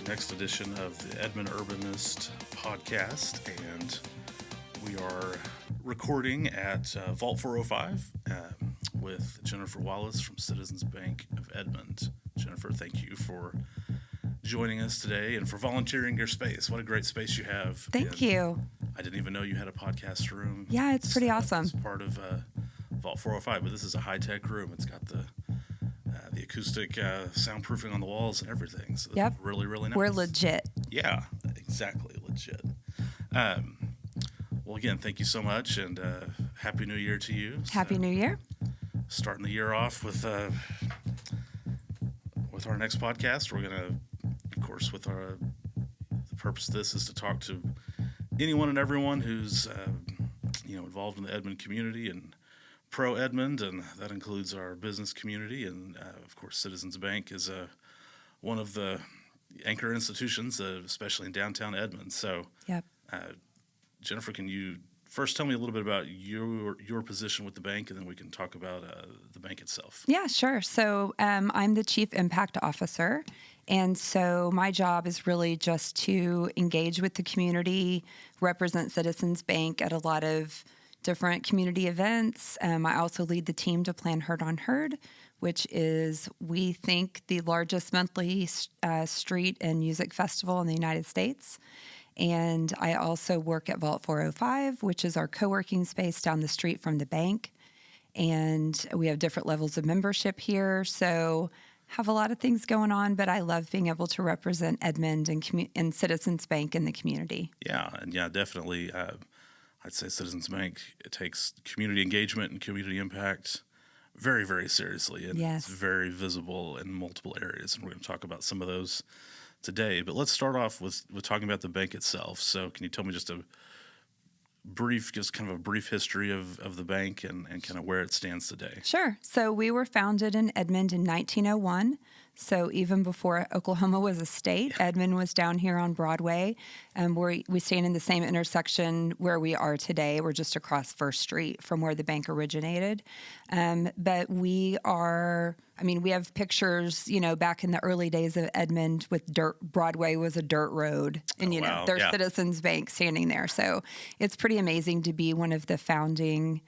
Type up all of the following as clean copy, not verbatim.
next edition of the Edmond Urbanist podcast, and we are recording at Vault 405 with Jennifer Wallis from Citizens Bank of Edmond. Jennifer, thank you for joining us today and for volunteering your space. What a great space you have. Thank you. I didn't even know you had a podcast room. Yeah, it's pretty awesome. It's part of Vault 405, but this is a high-tech room. It's got the acoustic soundproofing on the walls and everything. So yep. Really, really nice. We're legit. Yeah, exactly, legit. Well, again, thank you so much, and Happy New Year to you. Happy New Year. Starting the year off with our next podcast. We're going to, of course, the purpose of this is to talk to anyone and everyone who's involved in the Edmond community and pro Edmond, and that includes our business community. And of course, Citizens Bank is one of the anchor institutions, especially in downtown Edmond. So, yep. Jennifer, can you first tell me a little bit about your position with the bank, and then we can talk about the bank itself? Yeah, sure. So I'm the Chief Impact Officer, and so my job is really just to engage with the community, represent Citizens Bank at a lot of different community events. I also lead the team to plan Hurd, which is, we think, the largest monthly street and music festival in the United States. And I also work at Vault 405, which is our co-working space down the street from the bank. And we have different levels of membership here, so have a lot of things going on, but I love being able to represent Edmond and Citizens Bank in the community. Yeah, definitely. I'd say Citizens Bank, it takes community engagement and community impact very, very seriously. And yes. It's very visible in multiple areas. And we're going to talk about some of those today. But let's start off with talking about the bank itself. So can you tell me just kind of a brief history of the bank and kind of where it stands today? Sure. So we were founded in Edmond in 1901. So even before Oklahoma was a state, Edmond was down here on Broadway. We stand in the same intersection where we are today. We're just across First Street from where the bank originated. But we have pictures, back in the early days of Edmond with dirt. Broadway was a dirt road. And, there's Citizens Bank standing there. So it's pretty amazing to be one of the founding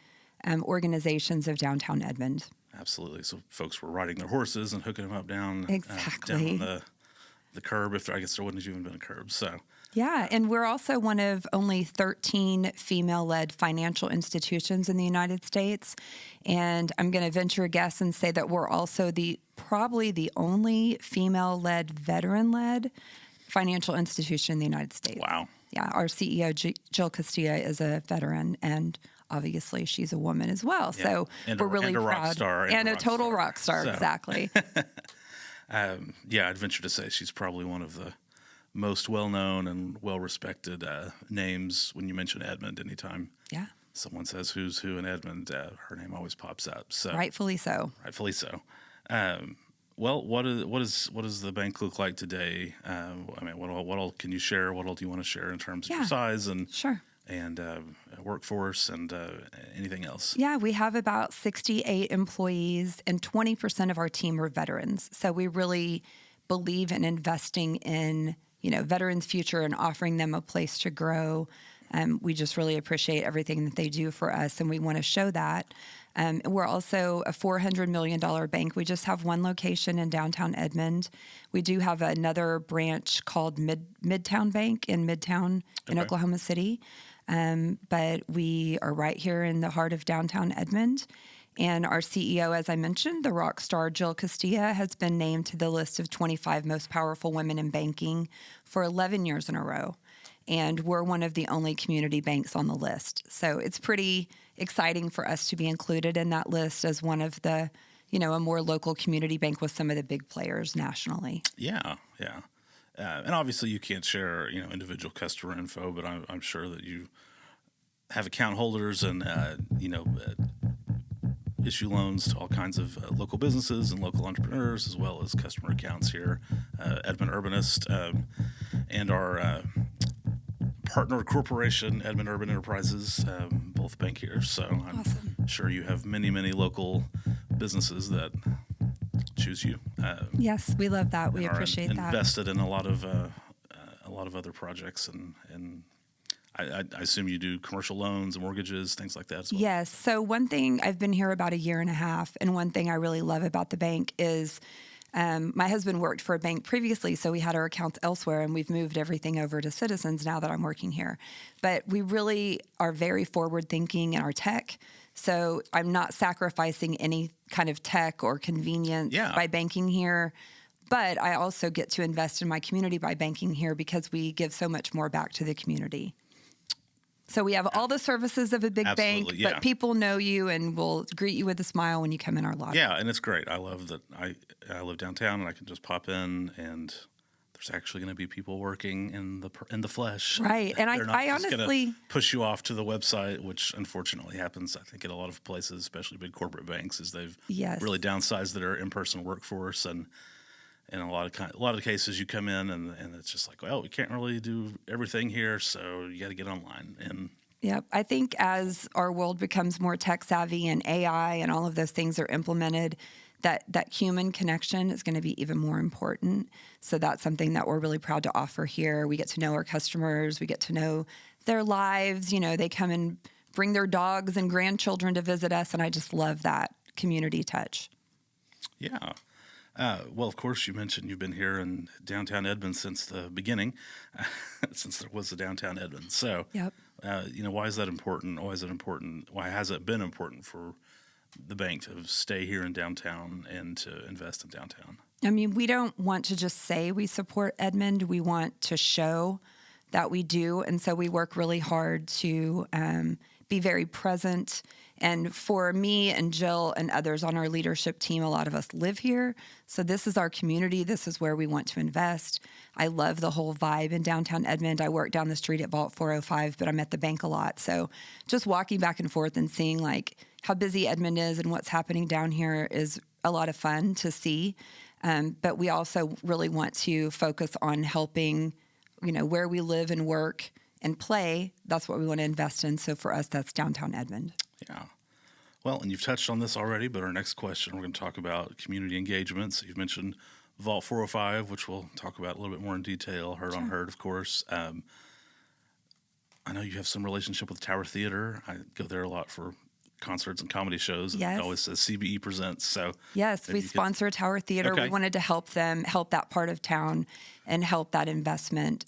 organizations of downtown Edmond. Absolutely. So folks were riding their horses and hooking them up down, exactly. Down on the curb. I guess there wouldn't have even been a curb. So yeah, and we're also one of only 13 female-led financial institutions in the United States. And I'm going to venture a guess and say that we're also probably the only female-led, veteran-led financial institution in the United States. Wow. Yeah, our CEO, Jill Castilla, is a veteran, and obviously she's a woman as well. Yeah. So we're really proud. Rock star. And a total rock star, so. Exactly. I'd venture to say she's probably one of the most well-known and well-respected names when you mention Edmond. Anytime someone says who's who in Edmond, her name always pops up. So rightfully so. Well, what does the bank look like today? What all can you share? What all do you want to share in terms of your size and sure. And workforce and anything else? Yeah, we have about 68 employees, and 20% of our team are veterans. So we really believe in investing in, veterans' future and offering them a place to grow. We just really appreciate everything that they do for us, and we want to show that. We're also a $400 million bank. We just have one location in downtown Edmond. We do have another branch called Midtown Bank in Midtown in Oklahoma City. But we are right here in the heart of downtown Edmond. And our CEO, as I mentioned, the rock star Jill Castilla, has been named to the list of 25 most powerful women in banking for 11 years in a row. And we're one of the only community banks on the list. So it's pretty exciting for us to be included in that list as one of the, a more local community bank with some of the big players nationally. Yeah. And obviously you can't share, individual customer info, but I'm sure that you have account holders and, issue loans to all kinds of local businesses and local entrepreneurs, as well as customer accounts here. Edmond Urbanist and our partner corporation, Edmond Urban Enterprises, both bank here. So I'm sure you have many, many local businesses that choose choose you. Yes, we love that. We And are appreciate that. invested in a lot of other projects, and I assume you do commercial loans and mortgages, things like that as well. Yes. So one thing, I've been here about a year and a half, and one thing I really love about the bank is my husband worked for a bank previously, so we had our accounts elsewhere, and we've moved everything over to Citizens now that I'm working here. But we really are very forward-thinking in our tech, so I'm not sacrificing any kind of tech or convenience by banking here. But I also get to invest in my community by banking here because we give so much more back to the community. So we have all the services of a big bank, but people know you and will greet you with a smile when you come in our lobby. Yeah, and it's great. I love that I live downtown and I can just pop in, and there's actually going to be people working in the flesh. Right, and I honestly push you off to the website, which unfortunately happens, I think, at a lot of places, especially big corporate banks, is they've really downsized their in-person workforce, and in a lot of cases, you come in and it's just like, well, we can't really do everything here, so you got to get online. And yep, I think as our world becomes more tech savvy and AI and all of those things are implemented, that human connection is going to be even more important. So that's something that we're really proud to offer here. We get to know our customers, we get to know their lives. You know, they come and bring their dogs and grandchildren to visit us, and I just love that community touch. Yeah. Well, of course, you mentioned you've been here in downtown Edmond since the beginning, since there was a downtown Edmond. So, why is that important? Why is it important? Why has it been important for the bank to stay here in downtown and to invest in downtown? I mean, we don't want to just say we support Edmond. We want to show that we do. And so we work really hard to be very present. And for me and Jill and others on our leadership team, a lot of us live here. So this is our community. This is where we want to invest. I love the whole vibe in downtown Edmond. I work down the street at Vault 405, but I'm at the bank a lot. So just walking back and forth and seeing like how busy Edmond is and what's happening down here is a lot of fun to see. But we also really want to focus on helping, where we live and work and play. That's what we want to invest in. So for us, that's downtown Edmond. Yeah. Well, and you've touched on this already, but our next question, we're going to talk about community engagements. You've mentioned Vault 405, which we'll talk about a little bit more in detail. Hurd on Hurd, of course. I know you have some relationship with Tower Theater. I go there a lot for concerts and comedy shows. Yes. It always says CBE Presents. So yes, we sponsor Tower Theater. Okay. We wanted to help them, help that part of town and help that investment.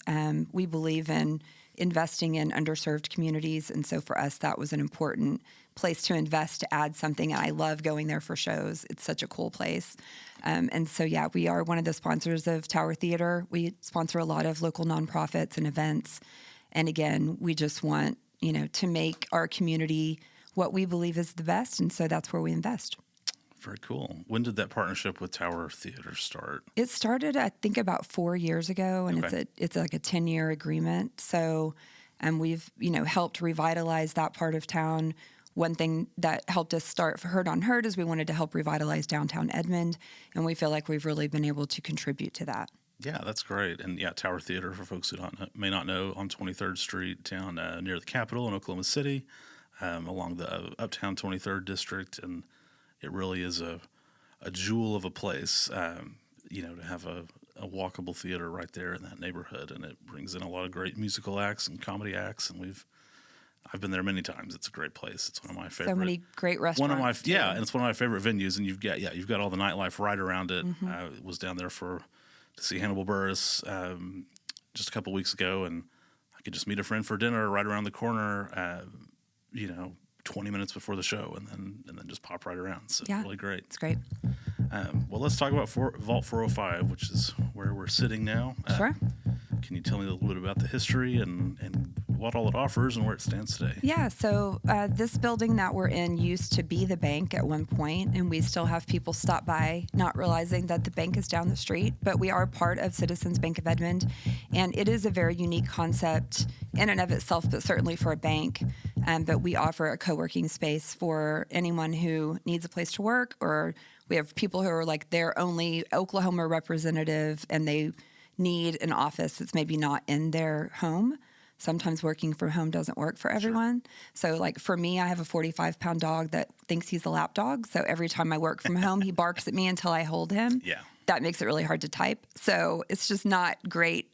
We believe in investing in underserved communities. And so for us, that was an important place to invest, to add something. And I love going there for shows. It's such a cool place. And so, we are one of the sponsors of Tower Theater. We sponsor a lot of local nonprofits and events. And again, we just want, to make our community what we believe is the best. And so that's where we invest. Very cool. When did that partnership with Tower Theater start? It started, I think, about 4 years ago, and it's like a 10-year agreement. So, we've helped revitalize that part of town. One thing that helped us start for Hurd on Hurd is we wanted to help revitalize downtown Edmond, and we feel like we've really been able to contribute to that. Yeah, that's great. And Tower Theater, for folks who may not know, on 23rd Street down near the Capitol in Oklahoma City, along the Uptown 23rd District, and it really is a jewel of a place, to have a walkable theater right there in that neighborhood, and it brings in a lot of great musical acts and comedy acts, and I've been there many times. It's a great place. It's one of my favorite. So many great restaurants. And it's one of my favorite venues, and you've got all the nightlife right around it. Mm-hmm. I was down there to see Hannibal Buress just a couple weeks ago, and I could just meet a friend for dinner right around the corner. 20 minutes before the show, and then just pop right around. So it's really great. It's great. Well, let's talk about Vault 405, which is where we're sitting now. Sure. Can you tell me a little bit about the history and what all it offers and where it stands today? Yeah, so this building that we're in used to be the bank at one point, and we still have people stop by not realizing that the bank is down the street, but we are part of Citizens Bank of Edmond, and it is a very unique concept in and of itself, but certainly for a bank. But we offer a co-working space for anyone who needs a place to work, or we have people who are like their only Oklahoma representative and they need an office that's maybe not in their home. sometimes working from home doesn't work for everyone. So like for me, I have a 45-pound dog that thinks he's a lap dog. So every time I work from home, he barks at me until I hold him. Yeah. That makes it really hard to type. So it's just not a great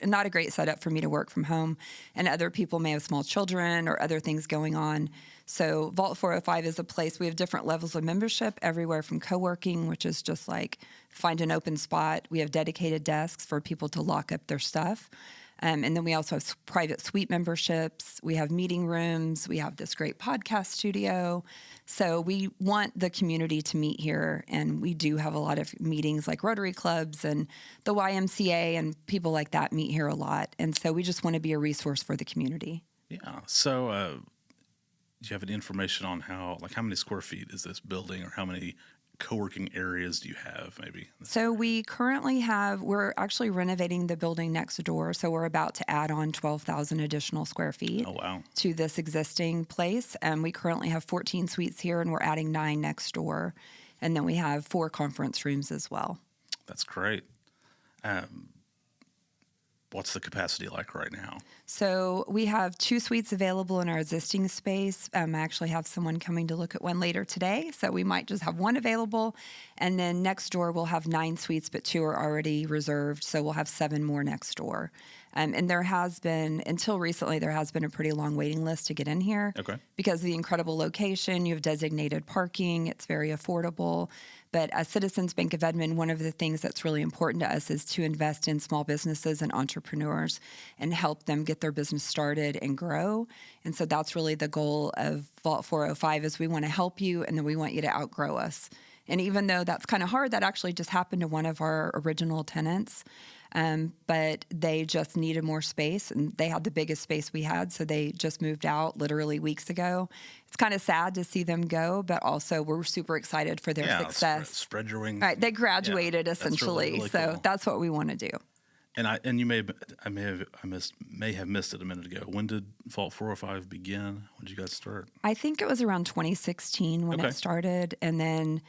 setup for me to work from home. And other people may have small children or other things going on. So Vault 405 is a place, we have different levels of membership, everywhere from co-working, which is just like find an open spot. We have dedicated desks for people to lock up their stuff. And then we also have private suite memberships. We have meeting rooms. We have this great podcast studio. So we want the community to meet here. And we do have a lot of meetings like Rotary clubs and the YMCA and people like that meet here a lot. And so we just want to be a resource for the community. Yeah. So do you have any information on how many square feet is this building, or how many co-working areas do you have maybe? So we currently we're actually renovating the building next door. So we're about to add on 12,000 additional square feet to this existing place. And we currently have 14 suites here, and we're adding 9 next door. And then we have 4 conference rooms as well. That's great. What's the capacity like right now? So we have 2 suites available in our existing space. I actually have someone coming to look at one later today, so we might just have 1 available. And then next door, we'll have 9 suites, but 2 are already reserved, so we'll have 7 more next door. And there has been, until recently, there has been a pretty long waiting list to get in here. Okay. Because of the incredible location, you have designated parking, it's very affordable. But as Citizens Bank of Edmond, one of the things that's really important to us is to invest in small businesses and entrepreneurs and help them get their business started and grow. And so that's really the goal of Vault 405 is we want to help you, and then we want you to outgrow us. And even though that's kind of hard, that actually just happened to one of our original tenants. But they just needed more space, and they had the biggest space we had, so they just moved out literally weeks ago. It's kind of sad to see them go, but also we're super excited for their success. Spread your wings. Right, they graduated essentially, really so cool. that's what we want to do. And you may have missed it a minute ago. When did Vault 405 begin? When did you guys start? I think it was around 2016 when it started, and then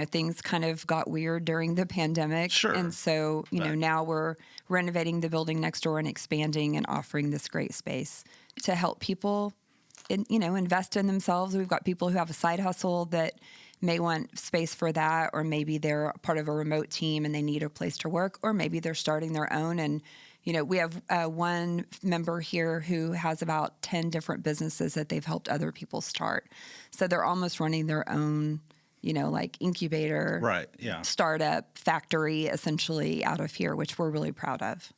things kind of got weird during the pandemic. Sure. And so, now we're renovating the building next door and expanding and offering this great space to help people, invest in themselves. We've got people who have a side hustle that may want space for that, or maybe they're part of a remote team and they need a place to work, or maybe they're starting their own. And, we have one member here who has about 10 different businesses that they've helped other people start. So they're almost running their own like incubator, right? Yeah, startup factory essentially out of here, which we're really proud of.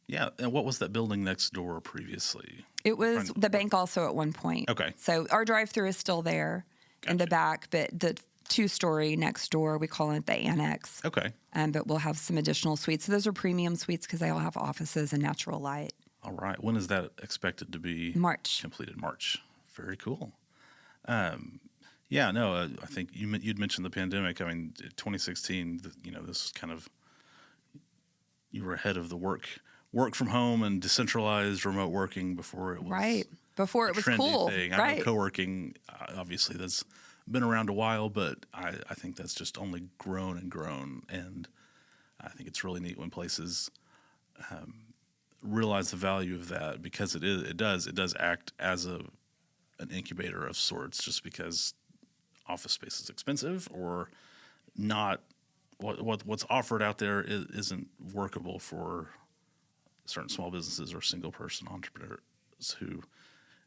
Yeah, and what was that building next door previously? It was the bank also at one point. Okay. So our drive-through is still there in the back, but the 2-story next door, we call it the annex. Okay. But we'll have some additional suites. So those are premium suites because they all have offices and natural light. All right. When is that expected to be completed? March. Very cool. Yeah, no, I think you'd mentioned the pandemic. I mean, 2016, this is kind of, you were ahead of the work from home and decentralized remote working before it was right. Before it was cool. Thing. I right. know co-working, obviously, that's been around a while, but I think that's just only grown and grown. And I think it's really neat when places realize the value of that, because it does act as an incubator of sorts, just because office space is expensive or not. What's offered out there isn't workable for certain small businesses or single person entrepreneurs who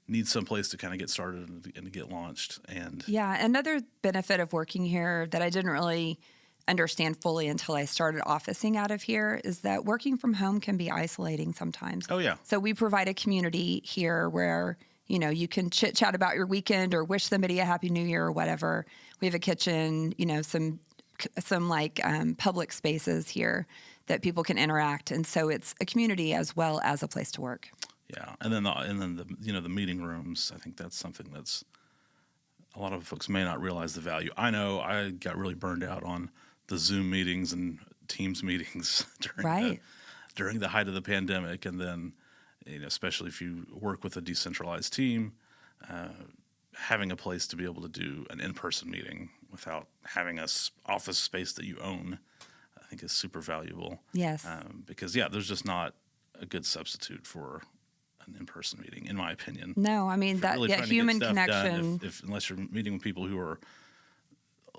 need some place to kind of get started and to get launched. And yeah, another benefit of working here that I didn't really understand fully until I started officing out of here is that working from home can be isolating sometimes. Oh yeah. So we provide a community here where you can chit chat about your weekend or wish somebody a happy new year or whatever. We have a kitchen, some like public spaces here that people can interact. And so it's a community as well as a place to work. Yeah. And then the meeting rooms, I think that's something that's a lot of folks may not realize the value. I know I got really burned out on the Zoom meetings and Teams meetings during the height of the pandemic. And then, especially if you work with a decentralized team, having a place to be able to do an in-person meeting without having a office space that you own, I think is super valuable. Yes. Because there's just not a good substitute for an in-person meeting, in my opinion. No, I mean, If you're that, really yeah, trying to get human stuff done, connection. unless you're meeting with people who are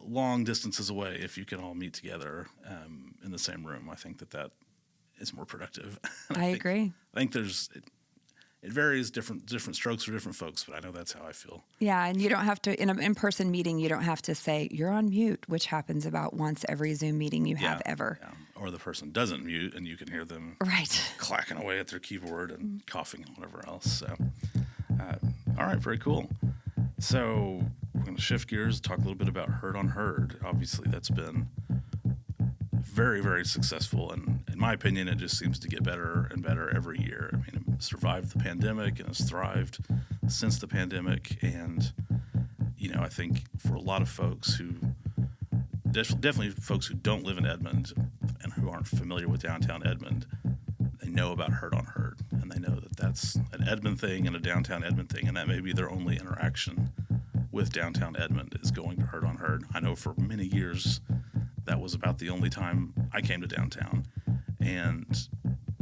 long distances away, if you can all meet together in the same room, I think that is more productive. And I agree. I think it varies, different strokes for different folks, but I know that's how I feel. Yeah, and you don't have to, in an in-person meeting, you don't have to say, you're on mute, which happens about once every Zoom meeting you have ever. Yeah. Or the person doesn't mute, and you can hear them Right. clacking away at their keyboard and coughing and whatever else. So, all right, very cool. So we're going to shift gears, talk a little bit about Hurd on Hurd. Obviously, that's been very, very successful, and in my opinion, it just seems to get better and better every year. I mean, it survived the pandemic and has thrived since the pandemic, and I think for a lot of folks who definitely folks who don't live in Edmond and who aren't familiar with downtown Edmond, they know about Hurd on Hurd, and they know that that's an Edmond thing and a downtown Edmond thing, and that may be their only interaction with downtown Edmond is going to Hurd on Hurd. I know for many years that was about the only time I came to downtown, and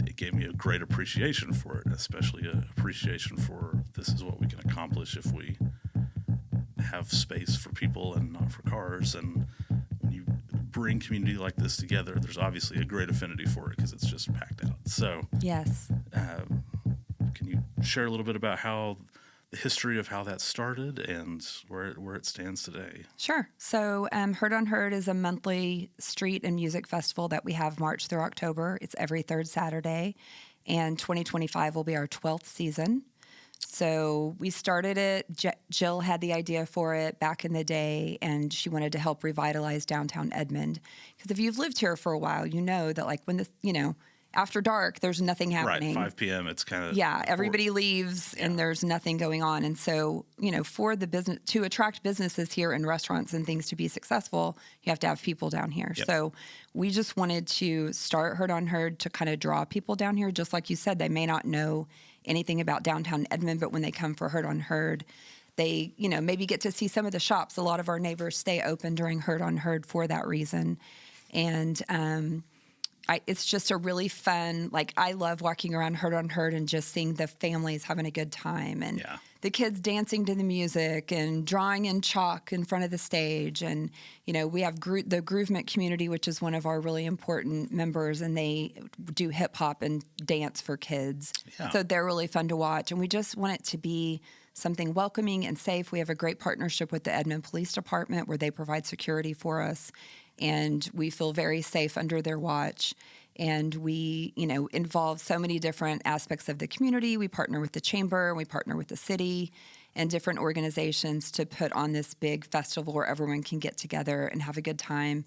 it gave me a great appreciation for it, especially an appreciation for this is what we can accomplish if we have space for people and not for cars. And when you bring community like this together, there's obviously a great affinity for it because it's just packed out. So, Yes. can you share a little bit about the history of how that started and where it stands today? Sure. So Hurd on Hurd is a monthly street and music festival that we have March through October. It's every third Saturday, and 2025 will be our 12th season. So we started it. Jill had the idea for it back in the day, and she wanted to help revitalize downtown Edmond. Because if you've lived here for a while, you know that like when after dark, there's nothing happening. Right, 5 p.m. It's kind of everybody leaves and there's nothing going on. And so, for the business to attract businesses here and restaurants and things to be successful, you have to have people down here. Yep. So we just wanted to start Hurd on Hurd to kind of draw people down here. Just like you said, they may not know anything about downtown Edmond, but when they come for Hurd on Hurd, they, maybe get to see some of the shops. A lot of our neighbors stay open during Hurd on Hurd for that reason. And, it's just a really fun, I love walking around Hurd on Hurd and just seeing the families having a good time and the kids dancing to the music and drawing in chalk in front of the stage. And, we have the Groovement community, which is one of our really important members, and they do hip hop and dance for kids. Yeah. So they're really fun to watch. And we just want it to be something welcoming and safe. We have a great partnership with the Edmond Police Department where they provide security for us. And we feel very safe under their watch. And we, involve so many different aspects of the community. We partner with the chamber, we partner with the city and different organizations to put on this big festival where everyone can get together and have a good time.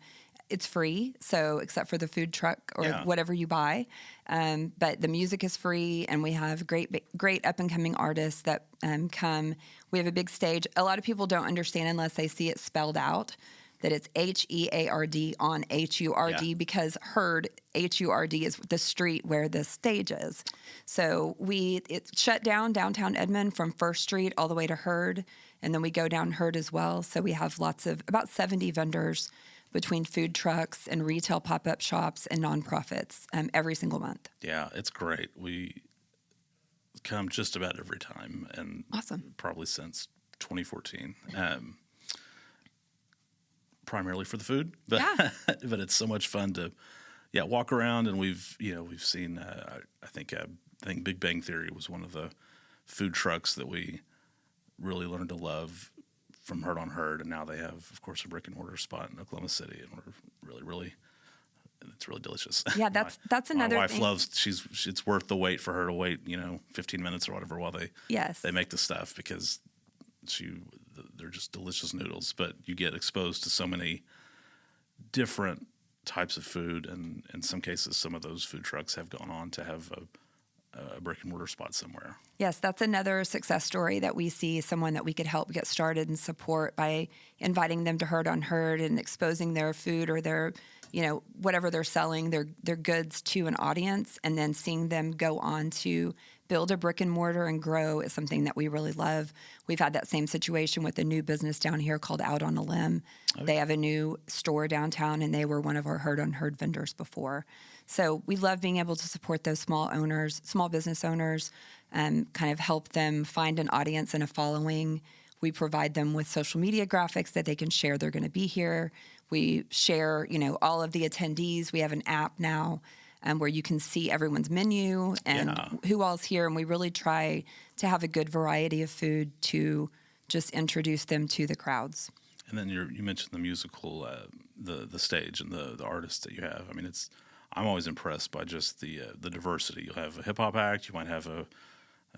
It's free, so except for the food truck or whatever you buy. But the music is free, and we have great up-and-coming artists that come. We have a big stage. A lot of people don't understand unless they see it spelled out that it's H-E-A-R-D on H-U-R-D because Hurd, H-U-R-D, is the street where the stage is. So it shut down downtown Edmond from 1st Street all the way to Hurd, and then we go down Hurd as well. So we have about 70 vendors between food trucks and retail pop-up shops and nonprofits every single month. Yeah, it's great. We come just about every time, and awesome. Probably since 2014. Primarily for the food, but but it's so much fun to walk around, and we've seen I think Big Bang Theory was one of the food trucks that we really learned to love from Hurd on Hurd, and now they have, of course, a brick and mortar spot in Oklahoma City, and we're it's really delicious. Yeah, that's another my wife thing. loves. It's worth the wait for her to wait 15 minutes or whatever while they make the stuff, because they're just delicious noodles, but you get exposed to so many different types of food, and in some cases, some of those food trucks have gone on to have a brick and mortar spot somewhere. Yes, that's another success story that we see, someone that we could help get started and support by inviting them to Hurd on Hurd and exposing their food or their, whatever they're selling, their goods to an audience, and then seeing them go on to build a brick and mortar and grow is something that we really love. We've had that same situation with a new business down here called Out on a Limb. Okay. They have a new store downtown, and they were one of our Hurd on Hurd vendors before. So we love being able to support those small business owners, kind of help them find an audience and a following. We provide them with social media graphics that they can share they're going to be here. We share, all of the attendees. We have an app now where you can see everyone's menu and who all's here. And we really try to have a good variety of food to just introduce them to the crowds. And then you mentioned the musical, the stage and the artists that you have. I mean, I'm always impressed by just the diversity. You'll have a hip hop act, you might have an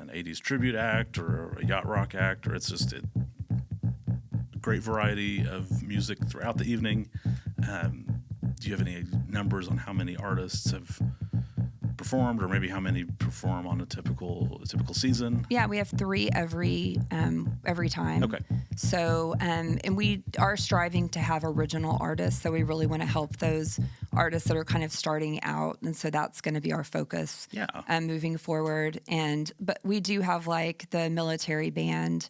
80s tribute act or a yacht rock act, or it's just a great variety of music throughout the evening. Do you have any numbers on how many artists have performed, or maybe how many perform on a typical season? Yeah, we have 3 every time. Okay. So, and we are striving to have original artists. So we really want to help those artists that are kind of starting out, and so that's going to be our focus. Yeah. Moving forward, but we do have like the military band.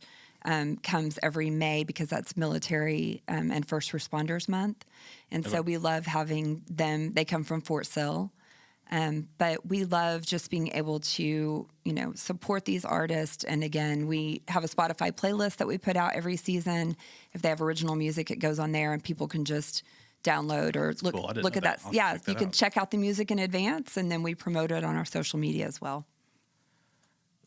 Comes every May because that's military and first responders month. And so we love having them. They come from Fort Sill. But we love just being able to, support these artists. And again, we have a Spotify playlist that we put out every season. If they have original music, it goes on there and people can just download or look at that. Yeah, you can check out the music in advance, and then we promote it on our social media as well.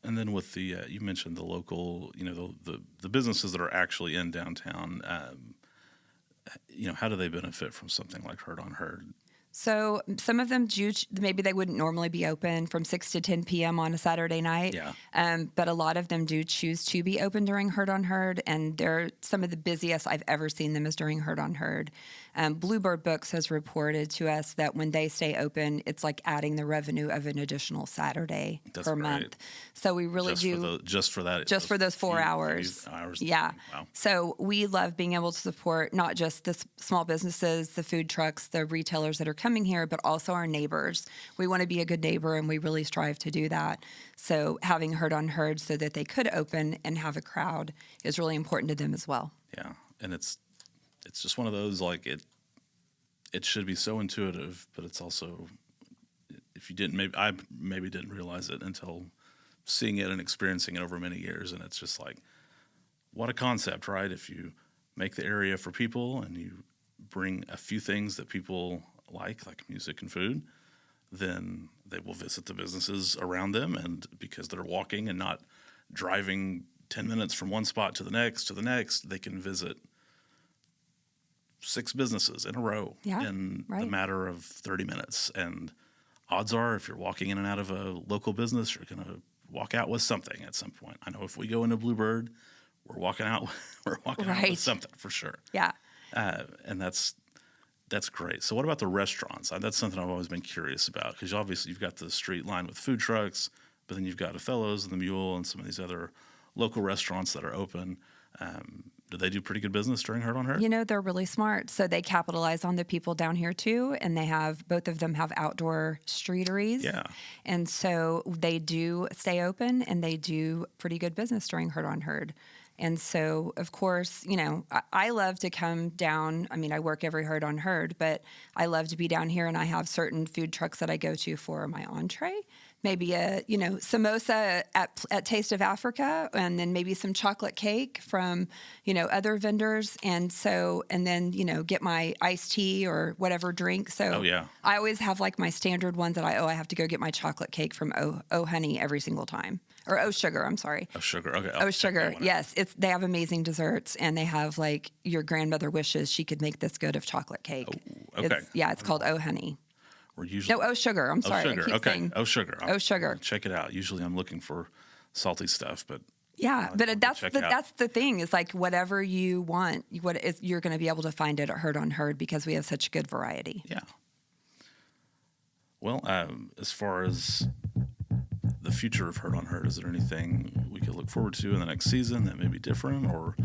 And then with the you mentioned the local, the businesses that are actually in downtown, how do they benefit from something like Hurd on Hurd? So some of them maybe they wouldn't normally be open from 6 to 10 p.m. on a Saturday night. Yeah. But a lot of them do choose to be open during Hurd on Hurd, and they're some of the busiest I've ever seen them is during Hurd on Hurd. Bluebird Books has reported to us that when they stay open, it's like adding the revenue of an additional Saturday per month. So we really just for those 4 hours. Yeah. Wow. So we love being able to support not just the small businesses, the food trucks, the retailers that are coming here, but also our neighbors. We want to be a good neighbor, and we really strive to do that. So having Hurd on Hurd so that they could open and have a crowd is really important to them as well. Yeah, and it's just one of those, like, it should be so intuitive, but it's also, if you didn't, I maybe didn't realize it until seeing it and experiencing it over many years, and it's just like, what a concept, right? If you make the area for people and you bring a few things that people like music and food, then they will visit the businesses around them, and because they're walking and not driving 10 minutes from one spot to the next, they can visit 6 businesses in a row in the matter of 30 minutes. And odds are, if you're walking in and out of a local business, you're going to walk out with something at some point. I know if we go into Bluebird, we're walking out with something for sure. Yeah. And that's great. So what about the restaurants? That's something I've always been curious about, because obviously you've got the street lined with food trucks, but then you've got Othello's and the Mule and some of these other local restaurants that are open. Do they do pretty good business during Hurd on Hurd? They're really smart. So they capitalize on the people down here too, and both of them have outdoor streeteries. Yeah. And so they do stay open, and they do pretty good business during Hurd on Hurd. And so, of course, I love to come down. I mean, I work every Hurd on Hurd, but I love to be down here, and I have certain food trucks that I go to for my entree. Maybe a, samosa at Taste of Africa, and then maybe some chocolate cake from, other vendors. And then, get my iced tea or whatever drink. So I always have like my standard ones that I have to go get my chocolate cake from Oh Honey every single time. Or Oh Sugar, I'm sorry. Oh Sugar, okay. Oh Sugar, yes. They have amazing desserts, and they have like your grandmother wishes she could make this good of chocolate cake. Oh, okay. It's called Oh Honey. We're usually Oh Sugar. I'm sorry. Oh Sugar. Okay. Oh Sugar. Oh Sugar. Check it out. Usually I'm looking for salty stuff, but that's the thing. Is like whatever you want, you're going to be able to find it at Hurd on Hurd because we have such a good variety. Yeah. Well, as far as the future of Hurd on Hurd, is there anything we could look forward to in the next season that may be different, or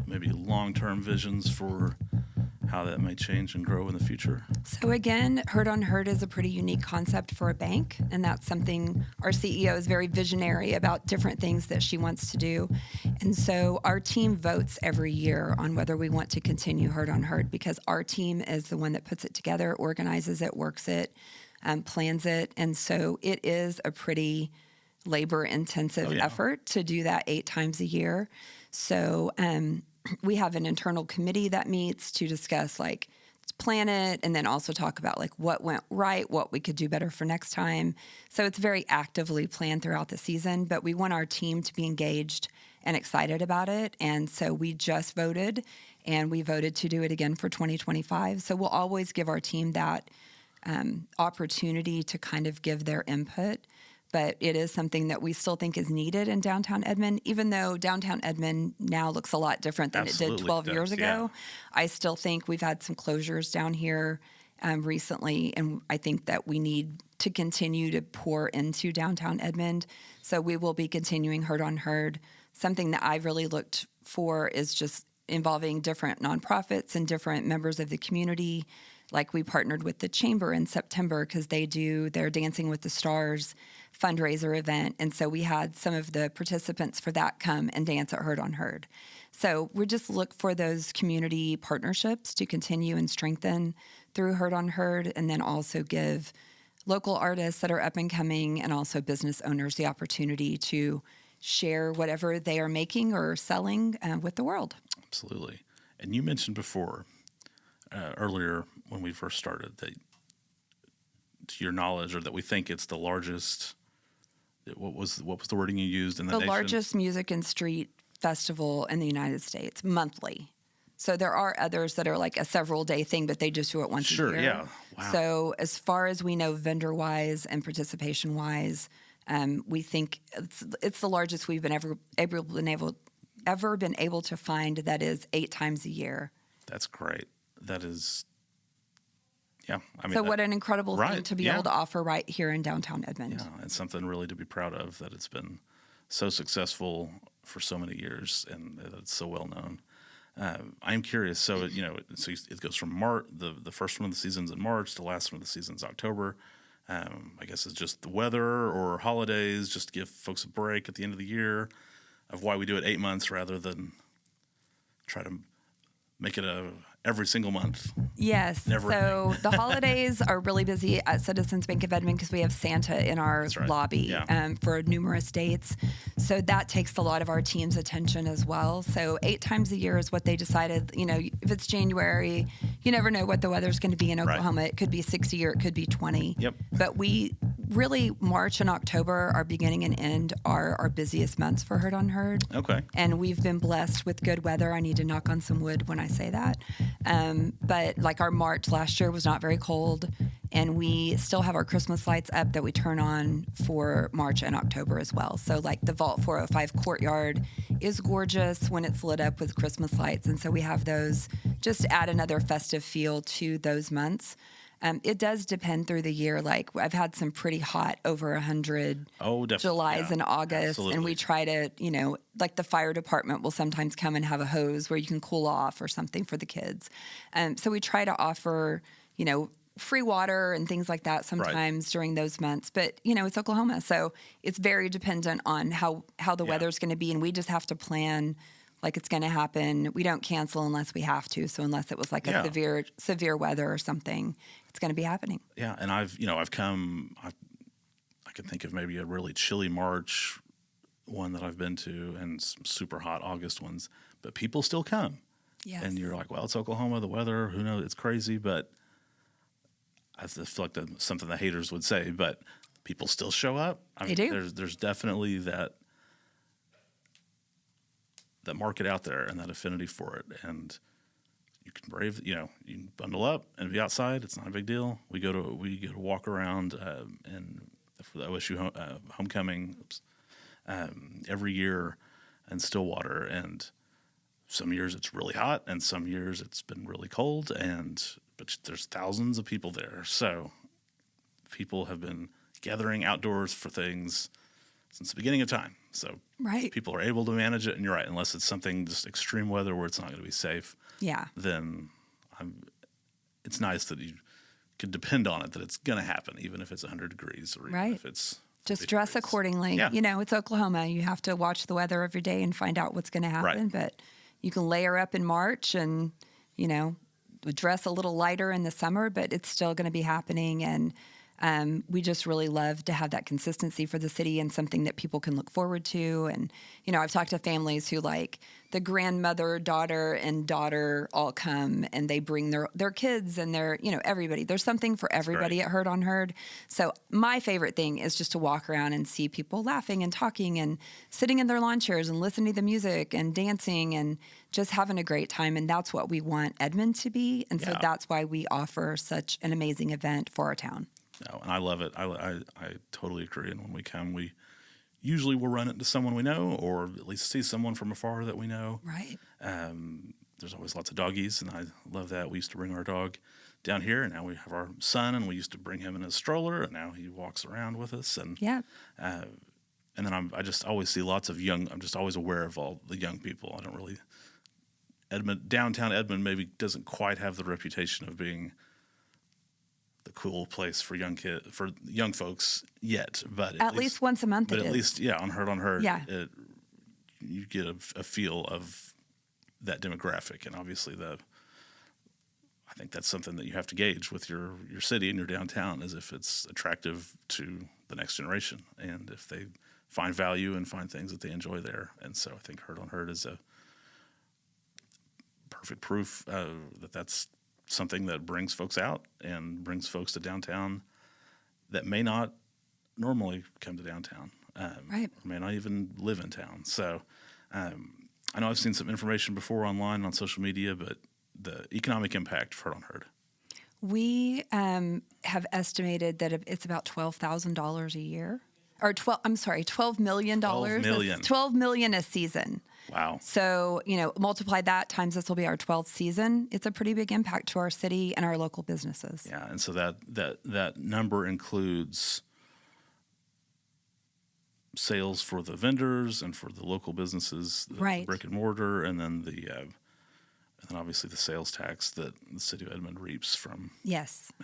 maybe long-term visions for how that may change and grow in the future? So again, Hurd on Hurd is a pretty unique concept for a bank, and that's something our CEO is very visionary about, different things that she wants to do. And so our team votes every year on whether we want to continue Hurd on Hurd, because our team is the one that puts it together, organizes it, works it. plans it. And so it is a pretty labor-intensive effort to do that 8 times a year. So we have an internal committee that meets to discuss, like, plan it, and then also talk about, like, what went right, what we could do better for next time. So it's very actively planned throughout the season, but we want our team to be engaged and excited about it. And so we just voted, and we voted to do it again for 2025. So we'll always give our team that opportunity to kind of give their input. But it is something that we still think is needed in downtown Edmond, even though downtown Edmond now looks a lot different than it did 12 years ago. Yeah. I still think we've had some closures down here recently, and I think that we need to continue to pour into downtown Edmond. So we will be continuing Hurd on Hurd. Something that I've really looked for is just involving different nonprofits and different members of the community. Like, we partnered with the Chamber in September because they do their Dancing with the Stars fundraiser event. And so we had some of the participants for that come and dance at Hurd on Hurd. So we just look for those community partnerships to continue and strengthen through Hurd on Hurd, and then also give local artists that are up and coming and also business owners the opportunity to share whatever they are making or selling with the world. Absolutely. And you mentioned before, earlier when we first started, that to your knowledge, or that we think it's the largest, what was the wording you used in the nation? Largest music and street festival in the United States, monthly. So there are others that are like a several day thing, but they just do it once a year. Sure, yeah. Wow. So as far as we know, vendor wise and participation wise, we think it's the largest we've been ever been able to find that is 8 times a year. That's great. That is, yeah. I mean, so what an incredible thing to be able to offer right here in downtown Edmond. Yeah, it's something really to be proud of, that it's been so successful for so many years, and that it's so well known. I'm curious. So it goes from March. The first one of the season's in March. The last one of the season's October. I guess it's just the weather or holidays, just to give folks a break at the end of the year, of why we do it 8 months rather than try to make it every single month. Yes. So the holidays are really busy at Citizens Bank of Edmond because we have Santa in our lobby for numerous dates. So that takes a lot of our team's attention as well. So 8 times a year is what they decided. If it's January, you never know what the weather's going to be in Oklahoma. Right. It could be 60 or it could be 20. Yep. But we really, March and October, our beginning and end, are our busiest months for Hurd on Hurd. Okay. And we've been blessed with good weather. I need to knock on some wood when I say that. But like our March last year was not very cold, and we still have our Christmas lights up that we turn on for March and October as well. So like the Vault 405 courtyard is gorgeous when it's lit up with Christmas lights. And so we have those, just add another festive feel to those months. It does depend through the year. Like, I've had some pretty hot, over 100 Julys and August. Absolutely. And we try to, like the fire department will sometimes come and have a hose where you can cool off or something for the kids. So we try to offer, free water and things like that sometimes during those months. But, it's Oklahoma. So it's very dependent on how the weather's going to be. And we just have to plan like it's going to happen. We don't cancel unless we have to. So unless it was like a severe weather or something, it's going to be happening. Yeah, and I can think of maybe a really chilly March one that I've been to, and some super hot August ones, but people still come. Yes. And you're like, well, it's Oklahoma, the weather, who knows, it's crazy, but I feel like that's something the haters would say, but people still show up. They do. There's definitely that market out there and that affinity for it, and you can brave, you can bundle up and be outside. It's not a big deal. We go to walk around and for the OSU homecoming every year in Stillwater, and some years it's really hot and some years it's been really cold, but there's thousands of people there. So people have been gathering outdoors for things since the beginning of time. So people are able to manage it, and you're right, unless it's something just extreme weather where it's not going to be safe. Yeah. Then it's nice that you could depend on it, that it's going to happen, even if it's 100 degrees or even if it's just dress degrees. Accordingly. Yeah. It's Oklahoma. You have to watch the weather every day and find out what's going to happen. Right. But you can layer up in March and, dress a little lighter in the summer, but it's still going to be happening. And We just really love to have that consistency for the city and something that people can look forward to. And, I've talked to families who like the grandmother, daughter, and daughter all come and they bring their kids and their, everybody. There's something for everybody at Hurd on Hurd. So my favorite thing is just to walk around and see people laughing and talking and sitting in their lawn chairs and listening to the music and dancing and just having a great time. And that's what we want Edmond to be. And so that's why we offer such an amazing event for our town. No, and I love it. I totally agree. And when we come, we usually will run into someone we know, or at least see someone from afar that we know. Right. There's always lots of doggies, and I love that. We used to bring our dog down here, and now we have our son, and we used to bring him in a stroller, and now he walks around with us. And and then I just always see lots of young. I'm just always aware of all the young people. I don't really downtown Edmond maybe doesn't quite have the reputation of being the cool place for young folks yet, but at least once a month. But at least, on Hurd, you get a feel of that demographic, and obviously I think that's something that you have to gauge with your city and your downtown, is if it's attractive to the next generation, and if they find value and find things that they enjoy there. And so I think Hurd on Hurd is a perfect proof that that's something that brings folks out and brings folks to downtown that may not normally come to downtown, right? Or may not even live in town. So I know I've seen some information before online on social media, but the economic impact for Hurd on Hurd. We have estimated that it's about $12,000 a year, or $12 million. $12 million a season. Wow. So, multiply that times this will be our 12th season. It's a pretty big impact to our city and our local businesses. Yeah, and so that number includes sales for the vendors and for the local businesses, the brick and mortar, and then and obviously the sales tax that the city of Edmond reaps from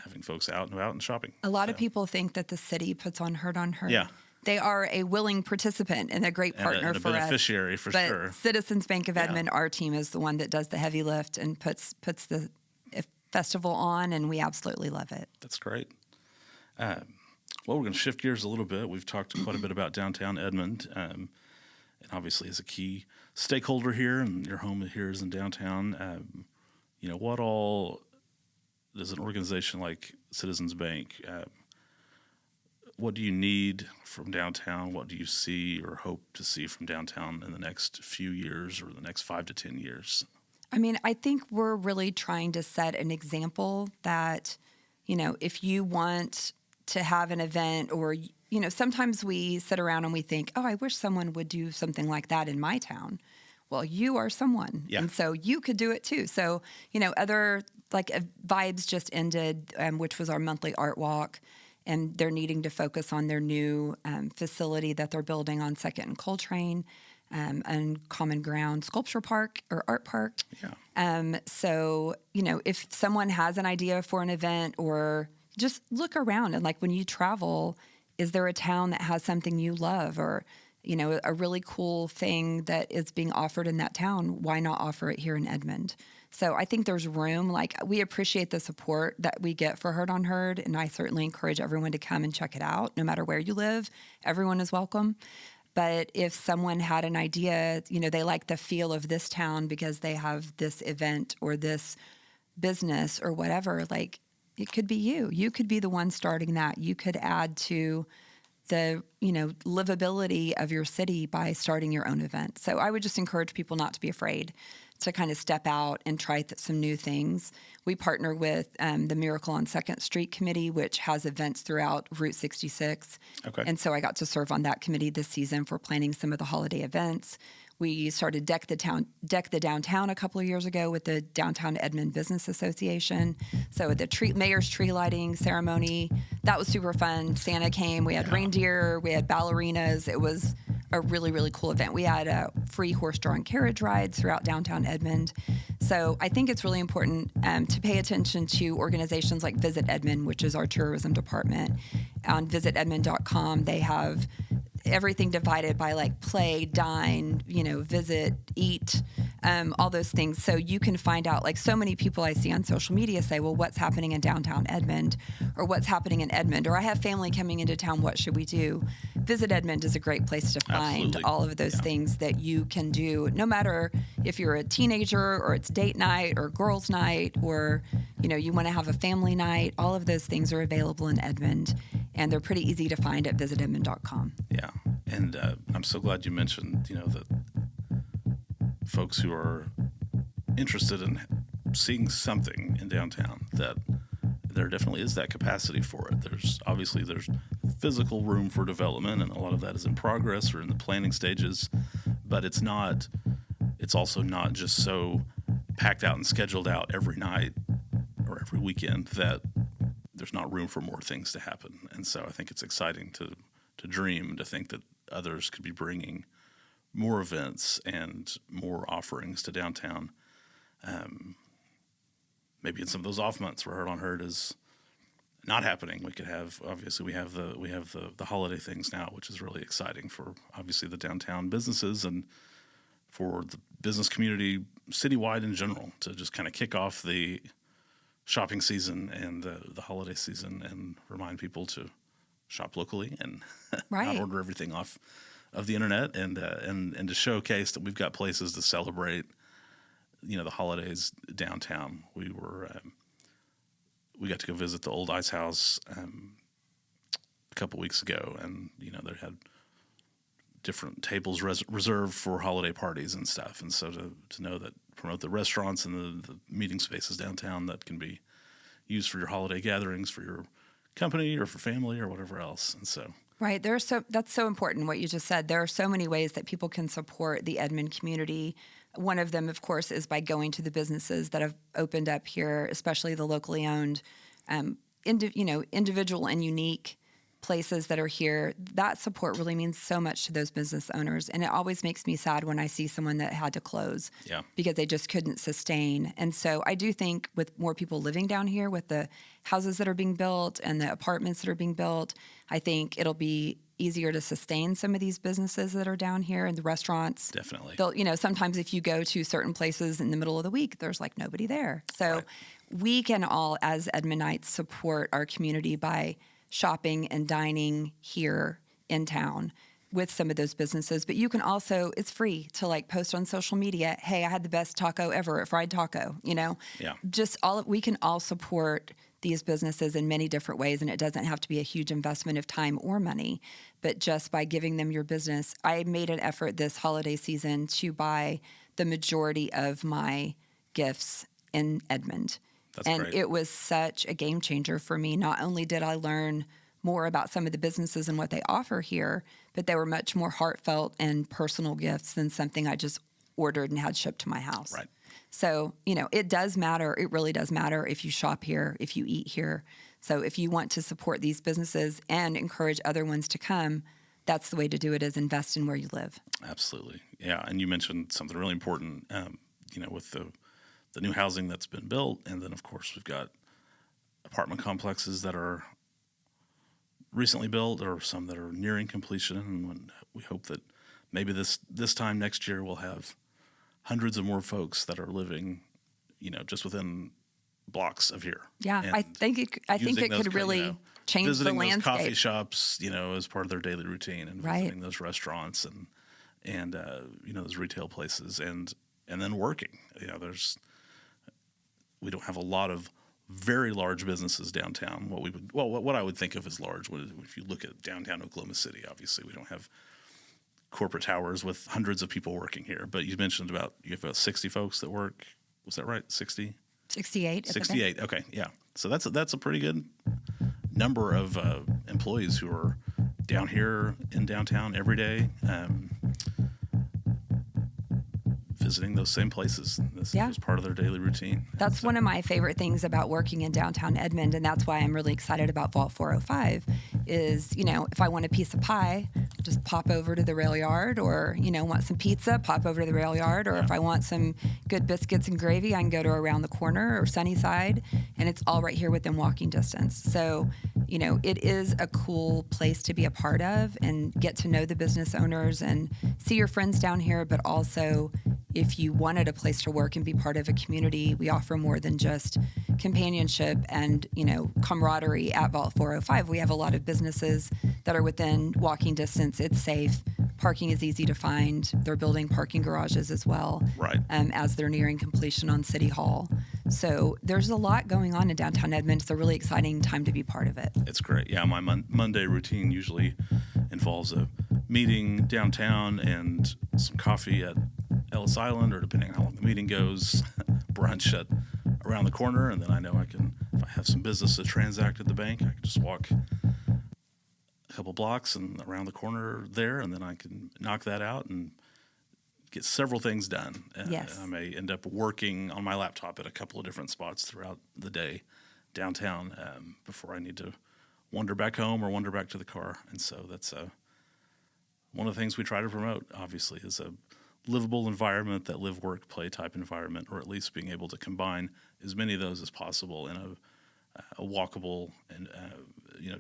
having folks out and about and shopping. A lot of people think that the city puts on Hurd on Hurd. Yeah. They are a willing participant and a great partner for us. And a beneficiary for sure. But Citizens Bank of Edmond, our team, is the one that does the heavy lift and puts the festival on, and we absolutely love it. That's great. Well, we're going to shift gears a little bit. We've talked quite a bit about downtown Edmond, and obviously as a key stakeholder here, and your home here is in downtown. What all does an organization like Citizens Bank what do you need from downtown? What do you see or hope to see from downtown in the next few years or the next 5 to 10 years? I mean, I think we're really trying to set an example that, if you want to have an event or, sometimes we sit around and we think, oh, I wish someone would do something like that in my town. Well, you are someone. Yeah. And so you could do it too. So, other Vibes just ended, which was our monthly art walk. And they're needing to focus on their new facility that they're building on 2nd and Coltrane and Common Ground Sculpture Park or Art Park. Yeah. So, if someone has an idea for an event, or just look around and when you travel, is there a town that has something you love, or, a really cool thing that is being offered in that town? Why not offer it here in Edmond? So I think there's room. We appreciate the support that we get for Hurd on Hurd, and I certainly encourage everyone to come and check it out. No matter where you live, everyone is welcome. But if someone had an idea, they like the feel of this town because they have this event or this business or whatever, it could be you. You could be the one starting that. You could add to the, livability of your city by starting your own event. So I would just encourage people not to be afraid to kind of step out and try some new things. We partner with the Miracle on 2nd Street Committee, which has events throughout Route 66. Okay. And so I got to serve on that committee this season for planning some of the holiday events. We started Deck the Downtown a couple of years ago with the Downtown Edmond Business Association. So the mayor's tree lighting ceremony, that was super fun. Santa came. We had reindeer. We had ballerinas. It was a really, really cool event. We had free horse-drawn carriage rides throughout downtown Edmond. So I think it's really important to pay attention to organizations like Visit Edmond, which is our tourism department. On visitedmond.com, they have everything divided by play, dine, visit, eat, all those things. So you can find out, like so many people I see on social media say, well, what's happening in downtown Edmond, or what's happening in Edmond, or I have family coming into town, what should we do? Visit Edmond is a great place to find Absolutely. all of those things that you can do, no matter if you're a teenager or it's date night or girls' night, or, you want to have a family night. All of those things are available in Edmond, and they're pretty easy to find at visitedmond.com. Yeah. And I'm so glad you mentioned, that folks who are interested in seeing something in downtown, that there definitely is that capacity for it. There's physical room for development, and a lot of that is in progress or in the planning stages, but it's also not just so packed out and scheduled out every night or every weekend that there's not room for more things to happen. And so I think it's exciting to dream, to think that others could be bringing more events and more offerings to downtown. Maybe in some of those off months where Hurd is not happening, we could have, obviously we have the holiday things now, which is really exciting for obviously the downtown businesses and for the business community citywide in general, to just kind of kick off the shopping season and the holiday season and remind people to shop locally and Right. not order everything off of the internet, and to showcase that we've got places to celebrate, the holidays downtown. We got to go visit the old ice house a couple weeks ago, and they had different tables reserved for holiday parties and stuff. And so to know that, promote the restaurants and the meeting spaces downtown that can be used for your holiday gatherings, for your company or for family or whatever else. And so Right. That's so important what you just said. There are so many ways that people can support the Edmond community. One of them, of course, is by going to the businesses that have opened up here, especially the locally owned, individual and unique places that are here. That support really means so much to those business owners. And it always makes me sad when I see someone that had to close because they just couldn't sustain. And so I do think with more people living down here, with the houses that are being built and the apartments that are being built, I think it'll be easier to sustain some of these businesses that are down here, and the restaurants. Definitely. They'll, sometimes if you go to certain places in the middle of the week, there's like nobody there. So we can all, as Edmondites, support our community by shopping and dining here in town with some of those businesses. But you can also, it's free to post on social media, hey, I had the best taco ever at Fried Taco, Yeah. We can all support these businesses in many different ways, and it doesn't have to be a huge investment of time or money, but just by giving them your business. I made an effort this holiday season to buy the majority of my gifts in Edmond. And great. It was such a game changer for me. Not only did I learn more about some of the businesses and what they offer here, but they were much more heartfelt and personal gifts than something I just ordered and had shipped to my house. Right. So, it does matter. It really does matter if you shop here, if you eat here. So if you want to support these businesses and encourage other ones to come, that's the way to do it, is invest in where you live. Absolutely. Yeah. And you mentioned something really important, with the new housing that's been built. And then, of course, we've got apartment complexes that are recently built or some that are nearing completion. And we hope that maybe this time next year we'll have hundreds of more folks that are living, just within blocks of here. Yeah, and I think it could really change the visiting landscape. those coffee shops, as part of their daily routine, and visiting those restaurants and those retail places, and then working. We don't have a lot of very large businesses downtown. What I would think of as large, if you look at downtown Oklahoma City, obviously we don't have corporate towers with hundreds of people working here. But you mentioned you have about 60 folks that work. Was that right? 60? 68. 68. Okay, yeah. So that's a pretty good number of employees who are down here in downtown every day, visiting those same places. This is part of their daily routine. That's one of my favorite things about working in downtown Edmond, and that's why I'm really excited about Vault 405 is, if I want a piece of pie, just pop over to the rail yard, or, want some pizza, pop over to the rail yard, or if I want some good biscuits and gravy, I can go to Around the Corner or Sunnyside, and it's all right here within walking distance. So, it is a cool place to be a part of and get to know the business owners and see your friends down here, but also if you wanted a place to work and be part of a community, we offer more than just companionship and, camaraderie at Vault 405. We have a lot of businesses that are within walking distance. It's safe. Parking is easy to find. They're building parking garages as well, Right. As they're nearing completion on City Hall. So there's a lot going on in downtown Edmond. It's a really exciting time to be part of it. It's great. Yeah, my Monday routine usually involves a meeting downtown and some coffee at Ellis Island, or depending on how long the meeting goes, brunch at around the corner. And then I know if I have some business to transact at the bank, I can just walk a couple blocks and around the corner there, and then I can knock that out and get several things done. Yes. I may end up working on my laptop at a couple of different spots throughout the day downtown before I need to wander back home or wander back to the car. And so that's one of the things we try to promote, obviously, is a livable environment, that live, work, play type environment, or at least being able to combine as many of those as possible in a walkable and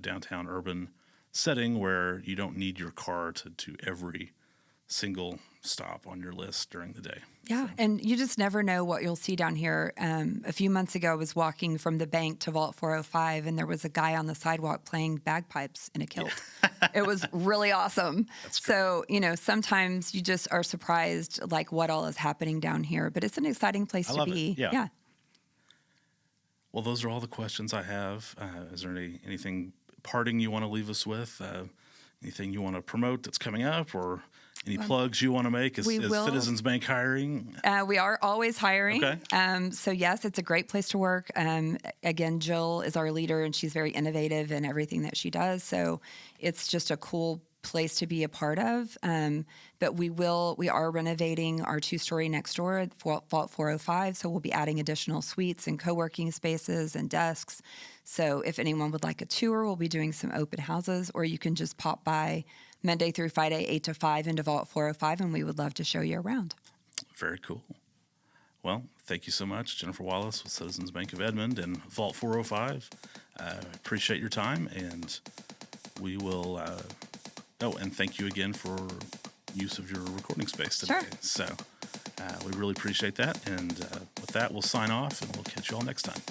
downtown urban setting where you don't need your car to every single stop on your list during the day. Yeah, and you just never know what you'll see down here. A few months ago, I was walking from the bank to Vault 405, and there was a guy on the sidewalk playing bagpipes in a kilt. It was really awesome. That's so, sometimes you just are surprised, like, what all is happening down here. But it's an exciting place to be. Yeah. Well, those are all the questions I have. Is there anything parting you want to leave us with? Anything you want to promote that's coming up, or any plugs you want to make? Is Citizens Bank hiring? We are always hiring. Okay. So, yes, it's a great place to work. Again, Jill is our leader, and she's very innovative in everything that she does. So it's just a cool place to be a part of. But we are renovating our 2-story next door at Vault 405. So we'll be adding additional suites and co-working spaces and desks. So if anyone would like a tour, we'll be doing some open houses, or you can just pop by Monday through Friday, 8 to 5 into Vault 405, and we would love to show you around. Very cool. Well, thank you so much, Jennifer Wallis with Citizens Bank of Edmond and Vault 405. Appreciate your time, and we will... and thank you again for use of your recording space today. Sure. So we really appreciate that. And with that, we'll sign off, and we'll catch you all next time.